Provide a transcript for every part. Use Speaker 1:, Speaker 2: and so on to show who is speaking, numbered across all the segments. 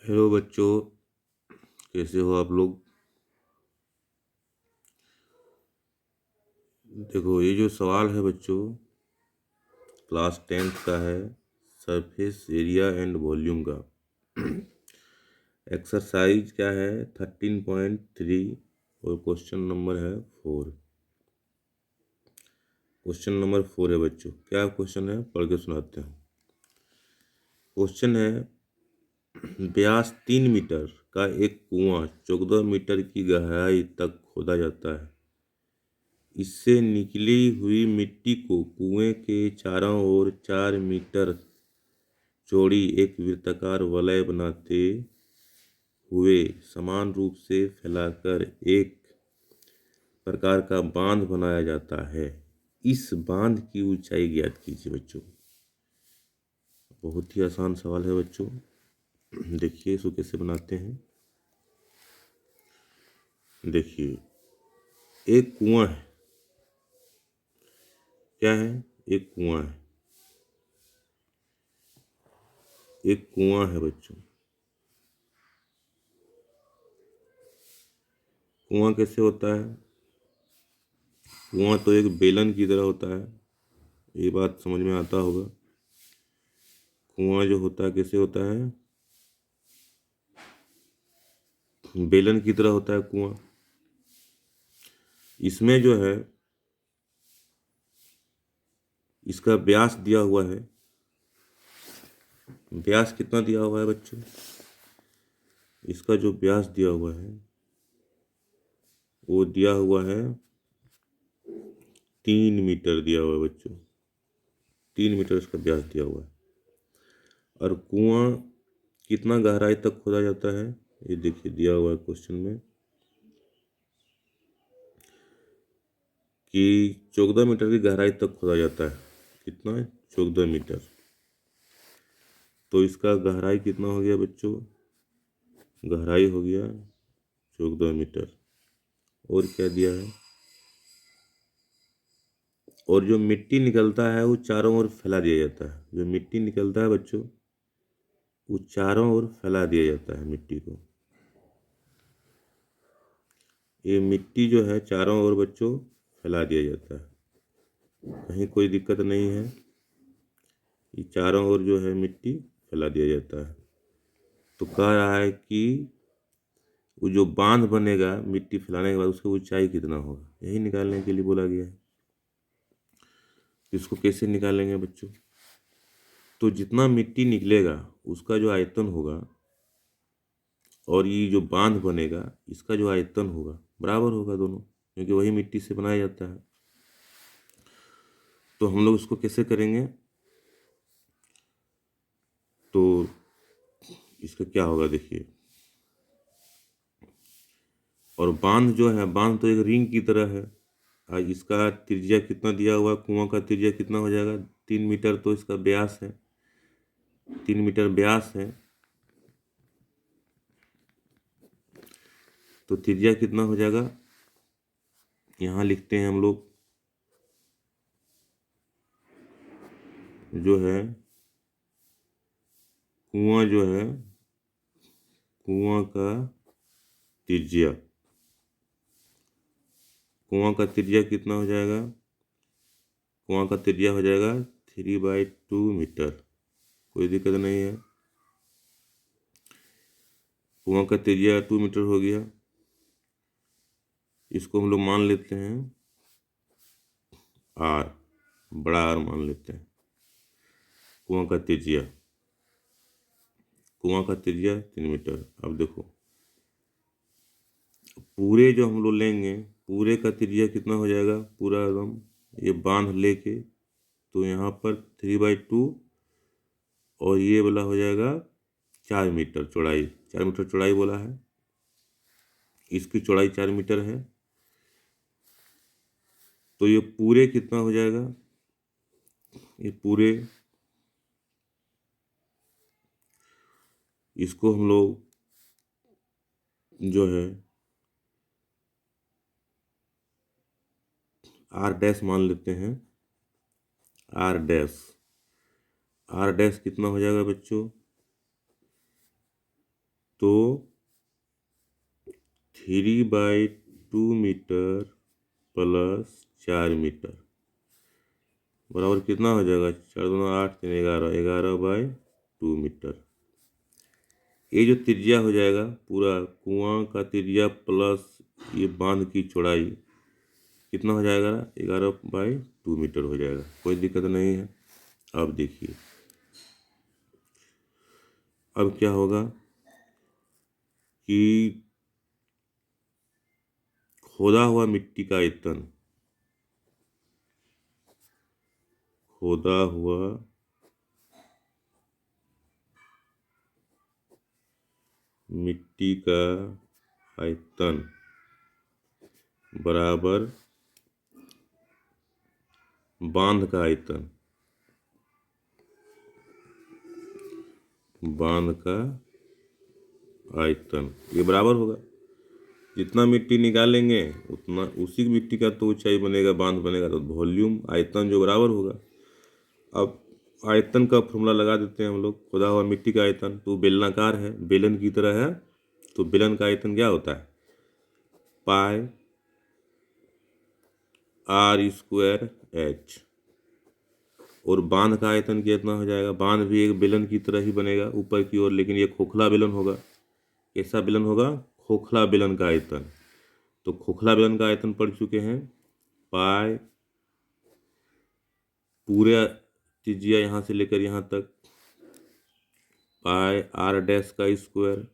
Speaker 1: Hello बच्चों, कैसे हो आप लोग। देखो, ये जो सवाल है बच्चों, क्लास 10th का है। सरफेस एरिया एंड वॉल्यूम का। एक्सरसाइज क्या है 13.3 और क्वेश्चन नंबर है 4। क्वेश्चन नंबर 4 है बच्चों। क्या क्वेश्चन है, पढ़ के सुनाते हैं। क्वेश्चन है, व्यास 3 मीटर का एक कुआं 14 मीटर की गहराई तक खोदा जाता है। इससे निकली हुई मिट्टी को कुएं के चारों ओर 4 मीटर चौड़ी एक वृत्ताकार वलय बनाते हुए समान रूप से फैलाकर एक प्रकार का बांध बनाया जाता है। इस बांध की ऊंचाई ज्ञात कीजिए बच्चों। बहुत ही आसान सवाल है बच्चों। देखिए इसको कैसे बनाते हैं। देखिए, एक कुआं है। क्या है? एक कुआं है। एक कुआं है बच्चों। कुआं कैसे होता है? कुआं तो एक बेलन की तरह होता है। ये बात समझ में आता होगा। कुआं जो होता है कैसे होता है? बेलन की तरह होता है कुआं। इसमें जो है, इसका व्यास दिया हुआ है। व्यास कितना दिया हुआ है बच्चों? इसका जो व्यास दिया हुआ है वो दिया हुआ है 3 मीटर दिया हुआ है बच्चों। 3 मीटर इसका व्यास दिया हुआ है। और कुआं कितना गहराई तक खोदा जाता है, ये देखिए दिया हुआ है क्वेश्चन में कि 14 मीटर की गहराई तक खोदा जाता है। कितना? 14 मीटर। तो इसका गहराई कितना हो गया बच्चों? गहराई हो गया 14 मीटर। और क्या दिया है? और जो मिट्टी निकलता है वो चारों ओर फैला दिया जाता है। जो मिट्टी निकलता है बच्चों, वो चारों ओर फैला दिया जाता है मिट्टी को। ये मिट्टी जो है चारों ओर बच्चों फैला दिया जाता है। कहीं कोई दिक्कत नहीं है। ये चारों ओर जो है मिट्टी फैला दिया जाता है। तो कह रहा है कि वो जो बांध बनेगा मिट्टी फैलाने के बाद, उसकी ऊंचाई कितना होगा, यही निकालने के लिए बोला गया है। इसको कैसे निकालेंगे बच्चों? तो जितना मिट्टी निकलेगा उसका जो आयतन होगा और ये जो बांध बनेगा इसका जो आयतन होगा बराबर होगा दोनों, क्योंकि वही मिट्टी से बनाया जाता है। तो हम लोग इसको कैसे करेंगे? तो इसका क्या होगा देखिए। और बांध जो है, बांध तो एक रिंग की तरह है। आज इसका त्रिज्या कितना दिया हुआ है? कुआं का त्रिज्या कितना हो जाएगा? 3 मीटर। तो इसका व्यास है 3 मीटर व्यास है। तो त्रिज्या कितना हो जाएगा? यहाँ लिखते हैं हम लोग, जो है कुआं जो है, कुआं का त्रिज्या, कुआं का त्रिज्या कितना हो जाएगा? कुआं का त्रिज्या हो जाएगा 3/2 मीटर। कोई दिक्कत नहीं है। कुआं का त्रिज्या 2 मीटर हो गया। इसको हम लोग मान लेते हैं आर, बड़ा आर मान लेते हैं। कुआं का त्रिज्या, कुआं का त्रिज्या 3 मीटर। अब देखो, पूरे जो हम लोग लेंगे, पूरे का त्रिज्या कितना हो जाएगा? पूरा एकदम ये बांध लेके, तो यहाँ पर 3/2 और ये वाला हो जाएगा 4 मीटर चौड़ाई। 4 मीटर चौड़ाई बोला है। इसकी चौड़ाई 4 मीटर है। तो ये पूरे कितना हो जाएगा? ये पूरे, इसको हम लोग जो है आर डैश मान लेते हैं। आर डैश, आर डैश कितना हो जाएगा बच्चों? तो 3/2 मीटर प्लस 4 मीटर बराबर कितना हो जाएगा? 4 दूना 8, 3 11, 11/2 मीटर। ये जो त्रिज्या हो जाएगा पूरा कुआं का त्रिज्या प्लस ये बांध की चौड़ाई कितना हो जाएगा? 11/2 मीटर हो जाएगा। कोई दिक्कत नहीं है। अब देखिए अब क्या होगा कि खोदा हुआ मिट्टी का आयतन, खोदा हुआ मिट्टी का आयतन बराबर बांध का आयतन, बांध का आयतन ये बराबर होगा। जितना मिट्टी निकालेंगे उतना उसी मिट्टी का तो ऊंचाई बनेगा, बांध बनेगा, तो वॉल्यूम आयतन जो बराबर होगा। अब आयतन का फॉर्मूला लगा देते हैं हम लोग। खुदा हुआ मिट्टी का आयतन तो बेलनाकार है, बेलन की तरह है, तो बेलन का आयतन क्या होता है? पाई r² h। और बांध का आयतन कितना हो जाएगा? बांध भी एक बेलन की तरह ही बनेगा ऊपर की ओर, लेकिन ये खोखला बेलन होगा। कैसा बेलन होगा? खोखला बेलन का आयतन। तो खोखला बेलन का आयतन पढ़ चुके हैं। पाई पूरे त्रिज्या यहाँ से लेकर यहाँ तक, पाई r²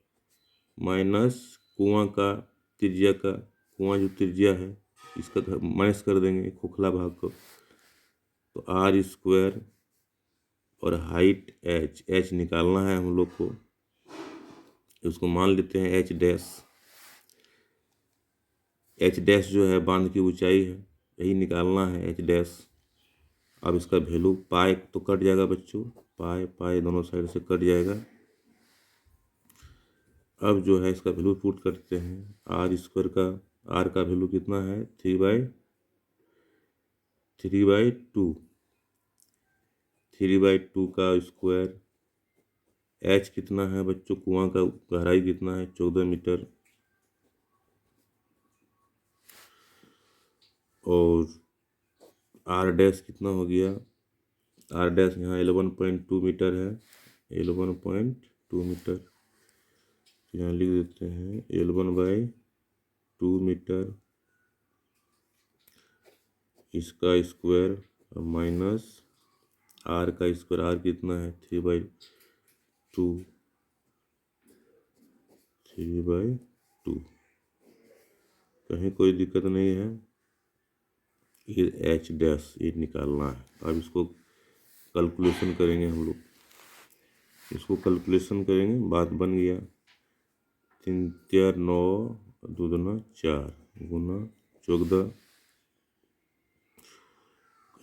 Speaker 1: माइनस कुआं का त्रिज्या का, कुआं जो त्रिज्या है इसका माइनस कर देंगे खोखला भाग को, तो r² और हाइट h निकालना है हम लोग को। उसको मान लेते हैं h' जो है बांध की ऊंचाई है, यही निकालना है h'। अब इसका वैल्यू पाई तो कट जाएगा बच्चों, पाई दोनों साइड से कट जाएगा। अब जो है इसका वैल्यू पुट करते हैं। r² का, r का वैल्यू कितना है? 3/2, 3/2 का स्क्वायर। h कितना है बच्चों? कुआं का गहराई कितना है? 14 मीटर। और r' कितना हो गया? r' यहाँ 11.2 मीटर है, 11.2 मीटर। यहाँ लिख देते हैं 11/2 मीटर, इसका स्क्वायर माइनस r का स्क्वायर। r कितना है? 3/2, 3/2। कहीं कोई दिक्कत नहीं है। ये h' ये निकालना है। अब इसको कैलकुलेशन करेंगे हम लोग, इसको कैलकुलेशन करेंगे। बात बन गया। 3 4 9, 2 दूना 4 गुना 14।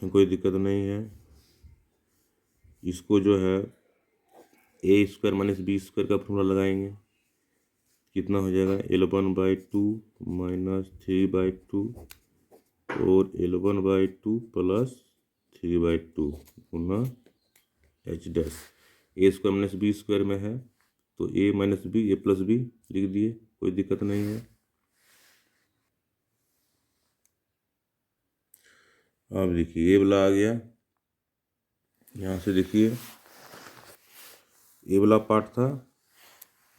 Speaker 1: कोई दिक्कत नहीं है। इसको जो है a² माइनस b² का फॉर्मूला लगाएंगे। कितना हो जाएगा? 11/2 माइनस 3/2 और 11/2 प्लस 3/2 गुना h'। a² माइनस b² में है तो a minus b, a plus b लिख दिए, कोई दिक्कत नहीं है। अब देखिए ये वाला आ गया। यहाँ से देखिए ये वाला पार्ट था,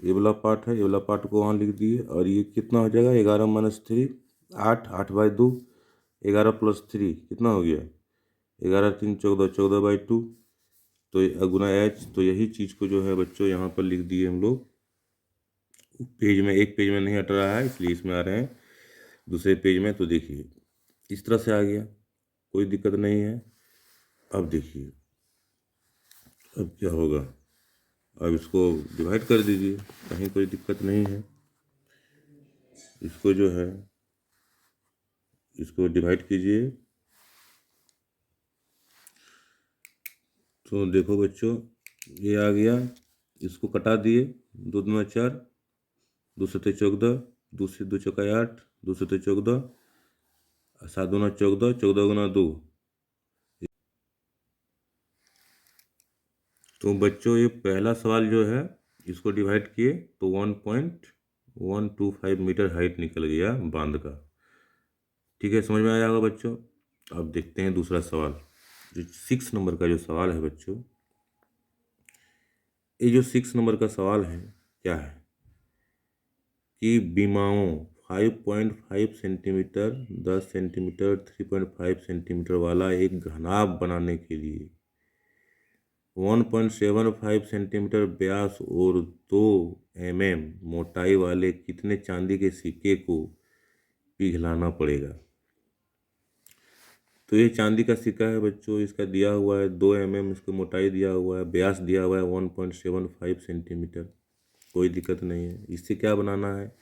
Speaker 1: ये वाला पार्ट है, ये वाला पार्ट को वहाँ लिख दिए। और ये कितना हो जाएगा? 11 माइनस 3 8, 8/2, 11 प्लस 3 कितना हो गया? 11 3 14, 14/2। तो गुना h। तो यही चीज़ को जो है बच्चों यहाँ पर लिख दिए हम लोग। पेज में, एक पेज में नहीं हट रहा है इसलिए इसमें आ रहे हैं दूसरे पेज में। तो देखिए इस तरह से आ गया, कोई दिक्कत नहीं है। अब देखिए अब क्या होगा? अब इसको डिवाइड कर दीजिए, कहीं कोई दिक्कत नहीं है। इसको जो है इसको डिवाइड कीजिए। तो देखो बच्चों ये आ गया, इसको कटा दिए। 2 दूना 4, 2 सत्ते 14, 2 से 2 चौका 8, 2 सत्ते 14, 7 दूना 14, 14 गुना 2। तो बच्चों ये पहला सवाल जो है इसको डिवाइड किए तो 1.125 मीटर हाइट निकल गया बांध का। ठीक है, समझ में आया होगा बच्चों। अब देखते हैं दूसरा सवाल, जो 6 नंबर का जो सवाल है बच्चों, ये जो 6 नंबर का सवाल है क्या है कि बीमाओं 5.5 सेंटीमीटर, 10 सेंटीमीटर, 3.5 सेंटीमीटर वाला एक घनाभ बनाने के लिए 1.75 सेंटीमीटर व्यास और 2 mm मोटाई वाले कितने चांदी के सिक्के को पिघलाना पड़ेगा। तो ये चांदी का सिक्का है बच्चों, इसका दिया हुआ है 2 mm, इसकी मोटाई दिया हुआ है, व्यास दिया हुआ है 1.75 सेंटीमीटर। कोई दिक्कत नहीं है। इससे क्या बनाना है,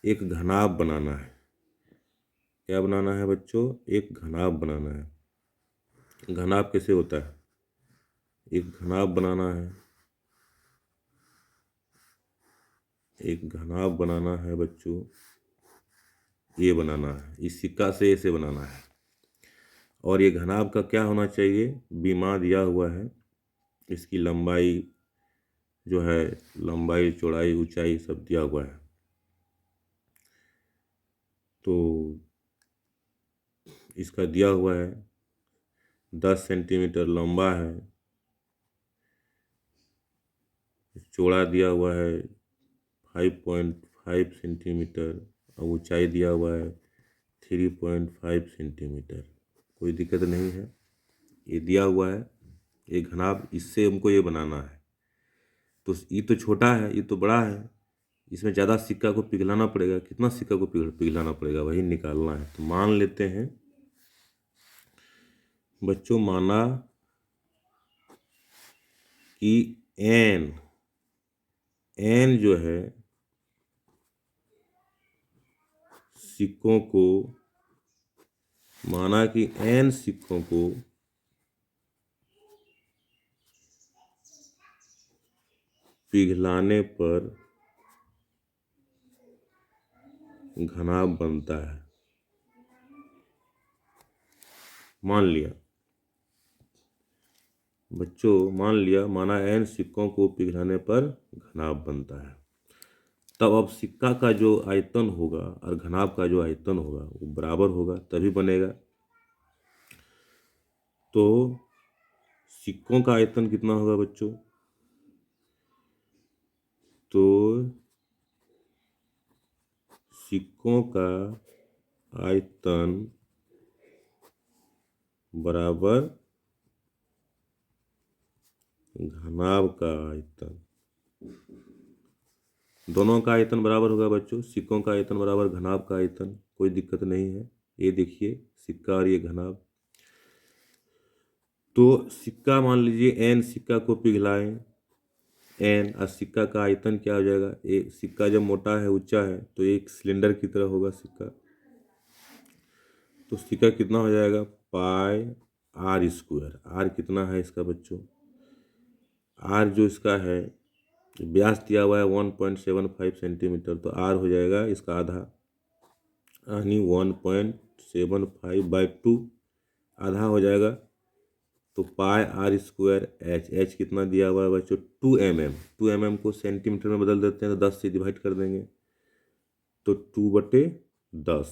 Speaker 1: एक घनाभ बनाना है। क्या बनाना है बच्चों, एक घनाभ बनाना है। घनाभ कैसे होता है, एक घनाभ बनाना है, एक घनाभ बनाना है बच्चों, ये बनाना है, इस सिक्का से ऐसे बनाना है। और ये घनाभ का क्या होना चाहिए, बीमा दिया हुआ है, इसकी लंबाई जो है, लंबाई चौड़ाई ऊंचाई सब दिया हुआ है। तो इसका दिया हुआ है 10 सेंटीमीटर लंबा है, चौड़ा दिया हुआ है 5.5 सेंटीमीटर और ऊंचाई दिया हुआ है 3.5 सेंटीमीटर। कोई दिक्कत नहीं है, ये दिया हुआ है ये घनाभ, इससे हमको ये बनाना है। तो ये तो छोटा है, ये तो बड़ा है, इसमें ज़्यादा सिक्का को पिघलाना पड़ेगा। कितना सिक्का को पिघलाना पड़ेगा वही निकालना है। तो मान लेते हैं बच्चों, माना कि एन जो है सिक्कों को, माना कि एन सिक्कों को पिघलाने पर घनाभ बनता है। मान लिया बच्चों, मान लिया, माना एन सिक्कों को पिघलाने पर घनाभ बनता है। तब अब सिक्का का जो आयतन होगा और घनाभ का जो आयतन होगा वो बराबर होगा, तभी बनेगा। तो सिक्कों का आयतन कितना होगा बच्चों, तो सिक्कों का आयतन बराबर घनाभ का आयतन। दोनों का आयतन बराबर होगा बच्चों, सिक्कों का आयतन बराबर घनाभ का आयतन, कोई दिक्कत नहीं है। ये देखिए सिक्का और ये घनाभ। तो सिक्का मान लीजिए एन सिक्का को पिघलाएं, एन, और सिक्का का आयतन क्या हो जाएगा, एक सिक्का जब मोटा है ऊंचा है तो एक सिलेंडर की तरह होगा सिक्का। तो सिक्का कितना हो जाएगा, पाई आर स्क्वायर। आर कितना है इसका बच्चों, आर जो इसका है, व्यास दिया हुआ है 1.75 सेंटीमीटर, तो आर हो जाएगा इसका आधा, यानी 1.75/2 आधा हो जाएगा। तो पाई आर स्क्वायर एच कितना दिया हुआ है बच्चों, 2 mm। 2 mm को सेंटीमीटर में बदल देते हैं तो 10 से डिवाइड कर देंगे, तो 2/10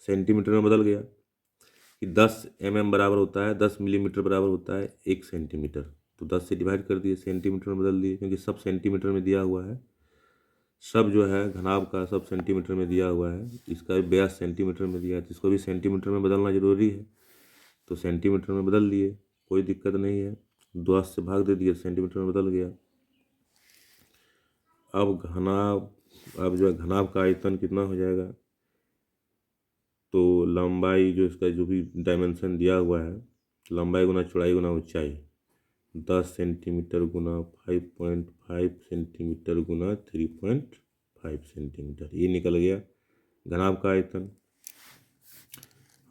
Speaker 1: सेंटीमीटर में बदल गया कि 10 mm बराबर होता है, 10 मिलीमीटर बराबर होता है 1 सेंटीमीटर। तो 10 से डिवाइड कर दिए, सेंटीमीटर में बदल दिए, क्योंकि सब सेंटीमीटर में दिया हुआ है, सब जो है घनाभ का सब सेंटीमीटर में दिया हुआ है। इसका व्यास सेंटीमीटर में दिया है, तो इसको भी सेंटीमीटर में बदलना जरूरी है, तो सेंटीमीटर में बदल दिए, कोई दिक्कत नहीं है। 10 से भाग दे दिए, सेंटीमीटर में बदल गया। अब जो है घनाभ का आयतन कितना हो जाएगा, तो लंबाई जो इसका जो भी डायमेंशन दिया हुआ है, लंबाई गुना चौड़ाई गुना ऊंचाई, 10 सेंटीमीटर गुना 5.5 सेंटीमीटर गुना 3.5 सेंटीमीटर, ये निकल गया घनाभ का आयतन।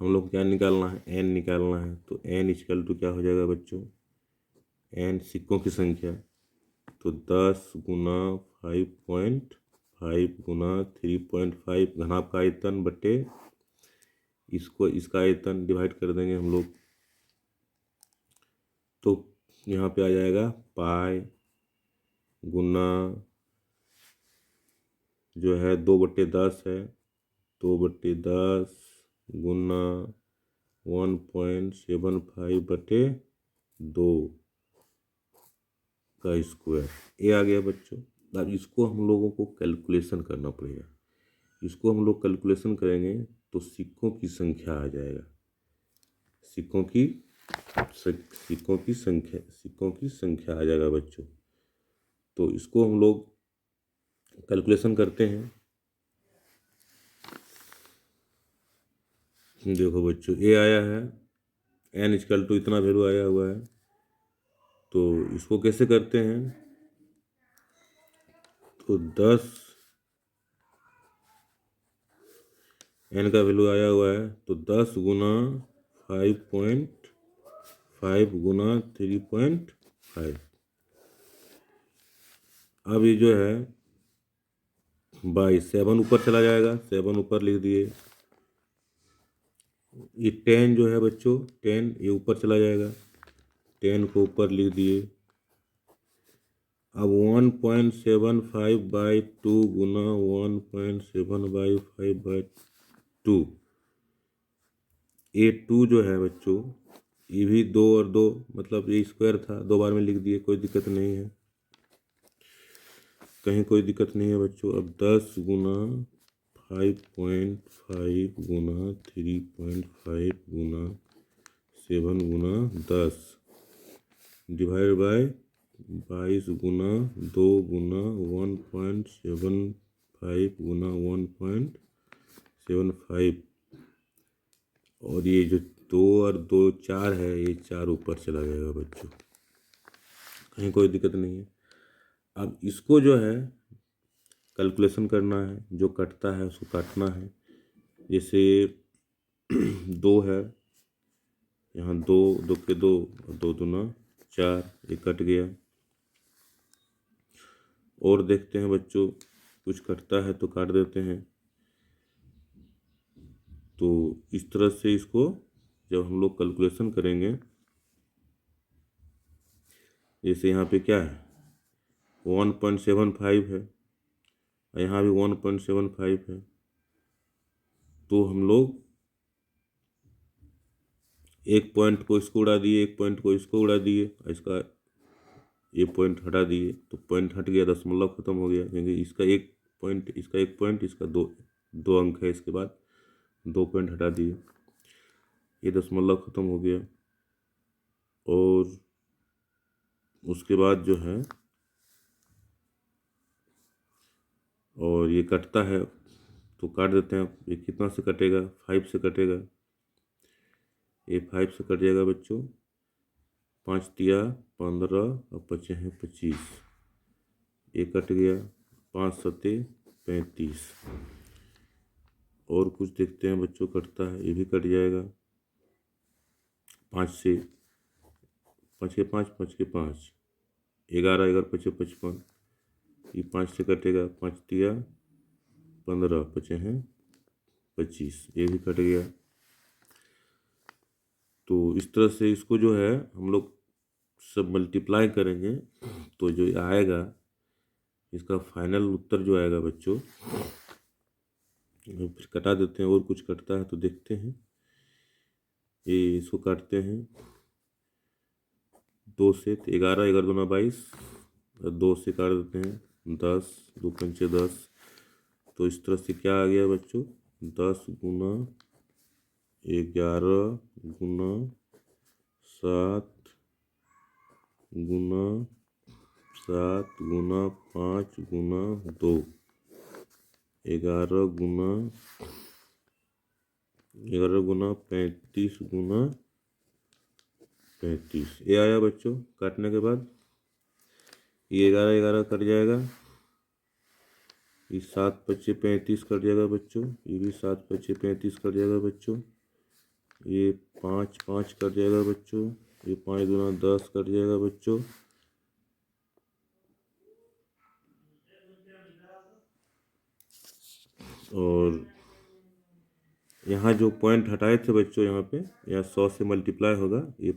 Speaker 1: हम लोग क्या निकालना है, एन निकालना है। तो एन इक्वल टू क्या हो जाएगा बच्चों, एन सिक्कों की संख्या, तो 10 गुना 5.5 गुना 3.5 घनाभ का आयतन बटे इसका आयतन डिवाइड कर देंगे हम लोग, तो यहाँ पे आ जाएगा पाई गुना जो है 2/10 है, 2/10 गुना 1.75/2 का स्क्वायर, ये आ गया बच्चों। अब इसको हम लोगों को कैलकुलेशन करना पड़ेगा। इसको हम लोग कैलकुलेशन करेंगे तो सिक्कों की संख्या आ जाएगा, सिक्कों की संख्या आ जाएगा बच्चों। तो इसको हम लोग कैलकुलेशन करते हैं। देखो बच्चों, ये आया है n = इतना वैल्यू आया हुआ है। तो इसको कैसे करते हैं, तो 10 n का वैल्यू आया हुआ है, तो 10 गुना 5.5 गुना 3.5। अब ये जो है 7 ऊपर चला जाएगा, 7 ऊपर लिख दिए। ये 10 जो है बच्चों, 10 ये ऊपर चला जाएगा, 10 को ऊपर लिख दिए। अब 1.75/2 गुना 1.7/5/2, ये 2 जो है बच्चों, ये भी 2 और 2 मतलब ये स्क्वायर था, 2 बार में लिख दिए, कोई दिक्कत नहीं है, कहीं कोई दिक्कत नहीं है बच्चों। अब 10 गुना 5.5 गुना 3.5 गुना 7 गुना 10 डिवाइड बाय 22 गुना 2 गुना 1.75 गुना 1.75, और ये जो 2 और 2 4 है, ये 4 ऊपर चला जाएगा बच्चों, कहीं कोई दिक्कत नहीं है। अब इसको जो है कैलकुलेशन करना है, जो कटता है उसको काटना है। जैसे 2 है, यहाँ 2 2 के 2 और 2 दूना 4, ये कट गया। और देखते हैं बच्चों, कुछ कटता है तो काट देते हैं। तो इस तरह से इसको जब हम लोग कैलकुलेशन करेंगे, जैसे यहाँ पे क्या है 1.75 है, यहाँ भी 1.75 है, तो हम लोग एक पॉइंट को इसको उड़ा दिए, एक पॉइंट को इसको उड़ा दिए, इसका ये पॉइंट हटा दिए, तो पॉइंट हट गया, दशमलव खत्म हो गया, क्योंकि इसका एक पॉइंट, इसका एक पॉइंट, इसका दो अंक है, इसके बाद 2 पॉइंट हटा दिए, ये दशमलव खत्म हो गया। और उसके बाद जो है, और ये कटता है तो काट देते हैं। ये कितना से कटेगा, 5 से कटेगा, ये 5 से कट जाएगा बच्चों। 5 तिया 15 और 5 हैं 25, ये कट गया। 5 सते 35। और कुछ देखते हैं बच्चों, कटता है, ये भी कट जाएगा। 5 से 5 के 5 5 के 5 11 11 5 55, ये 5 से कटेगा। 5 तिया 15, 5 हैं 25, ये भी कट गया। तो इस तरह से इसको जो है हम लोग सब मल्टीप्लाई करेंगे, तो जो आएगा इसका फाइनल उत्तर जो आएगा बच्चों, फिर कटा देते हैं। और कुछ कटता है तो देखते हैं, ये इसको काटते हैं 2 से, 11 11 दूना 22, 2 से काट देते हैं 10, 2 पंचे 10। तो इस तरह से क्या आ गया बच्चों, 10 गुना 11 गुना 7 गुना 7 गुना 5 गुना 2, 11 गुना 35 गुना 35, ये आया बच्चों। काटने के बाद ये 11 11 कट जाएगा, ये 7 पच्चे 35 कट जाएगा बच्चों, ये भी 7 पच्चे 35 कट जाएगा बच्चों, ये 5 5 कट जाएगा बच्चों, ये 5 दूना 10 कट जाएगा बच्चों। और यहाँ जो पॉइंट हटाए थे बच्चों, यहाँ पे यहाँ 100 से मल्टीप्लाई होगा ये।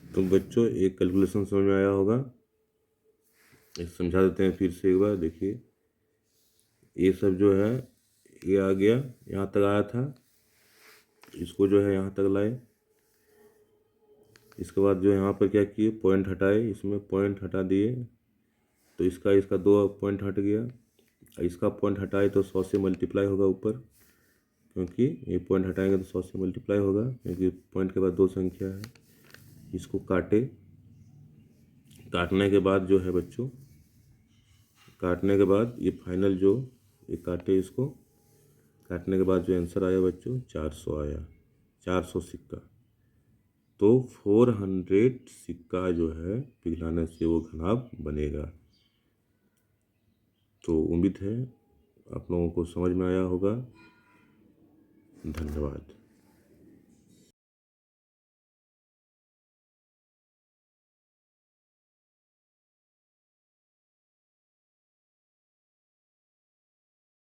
Speaker 1: तो बच्चों एक कैलकुलेशन समझ में आया होगा। समझा देते हैं फिर से एक बार। देखिए ये सब जो है ये आ गया, यहाँ तक आया था, इसको जो है यहाँ तक लाए। इसके बाद जो यहाँ पर क्या किए, पॉइंट हटाए, इसमें पॉइंट हटा दिए तो इसका इसका 2 पॉइंट हट गया। इसका पॉइंट हटाए तो 100 से मल्टीप्लाई होगा ऊपर, क्योंकि ये पॉइंट हटाएंगे तो 100 से मल्टीप्लाई होगा, क्योंकि पॉइंट के बाद 2 संख्या है। इसको काटे, काटने के बाद जो है बच्चों, काटने के बाद ये फाइनल जो ये काटे, इसको काटने के बाद जो आंसर आया बच्चों 400 आया, 400 सिक्का। तो 400 सिक्का जो है पिघलाने से वो घनाभ बनेगा। तो उम्मीद है आप लोगों को समझ में आया होगा। धन्यवाद।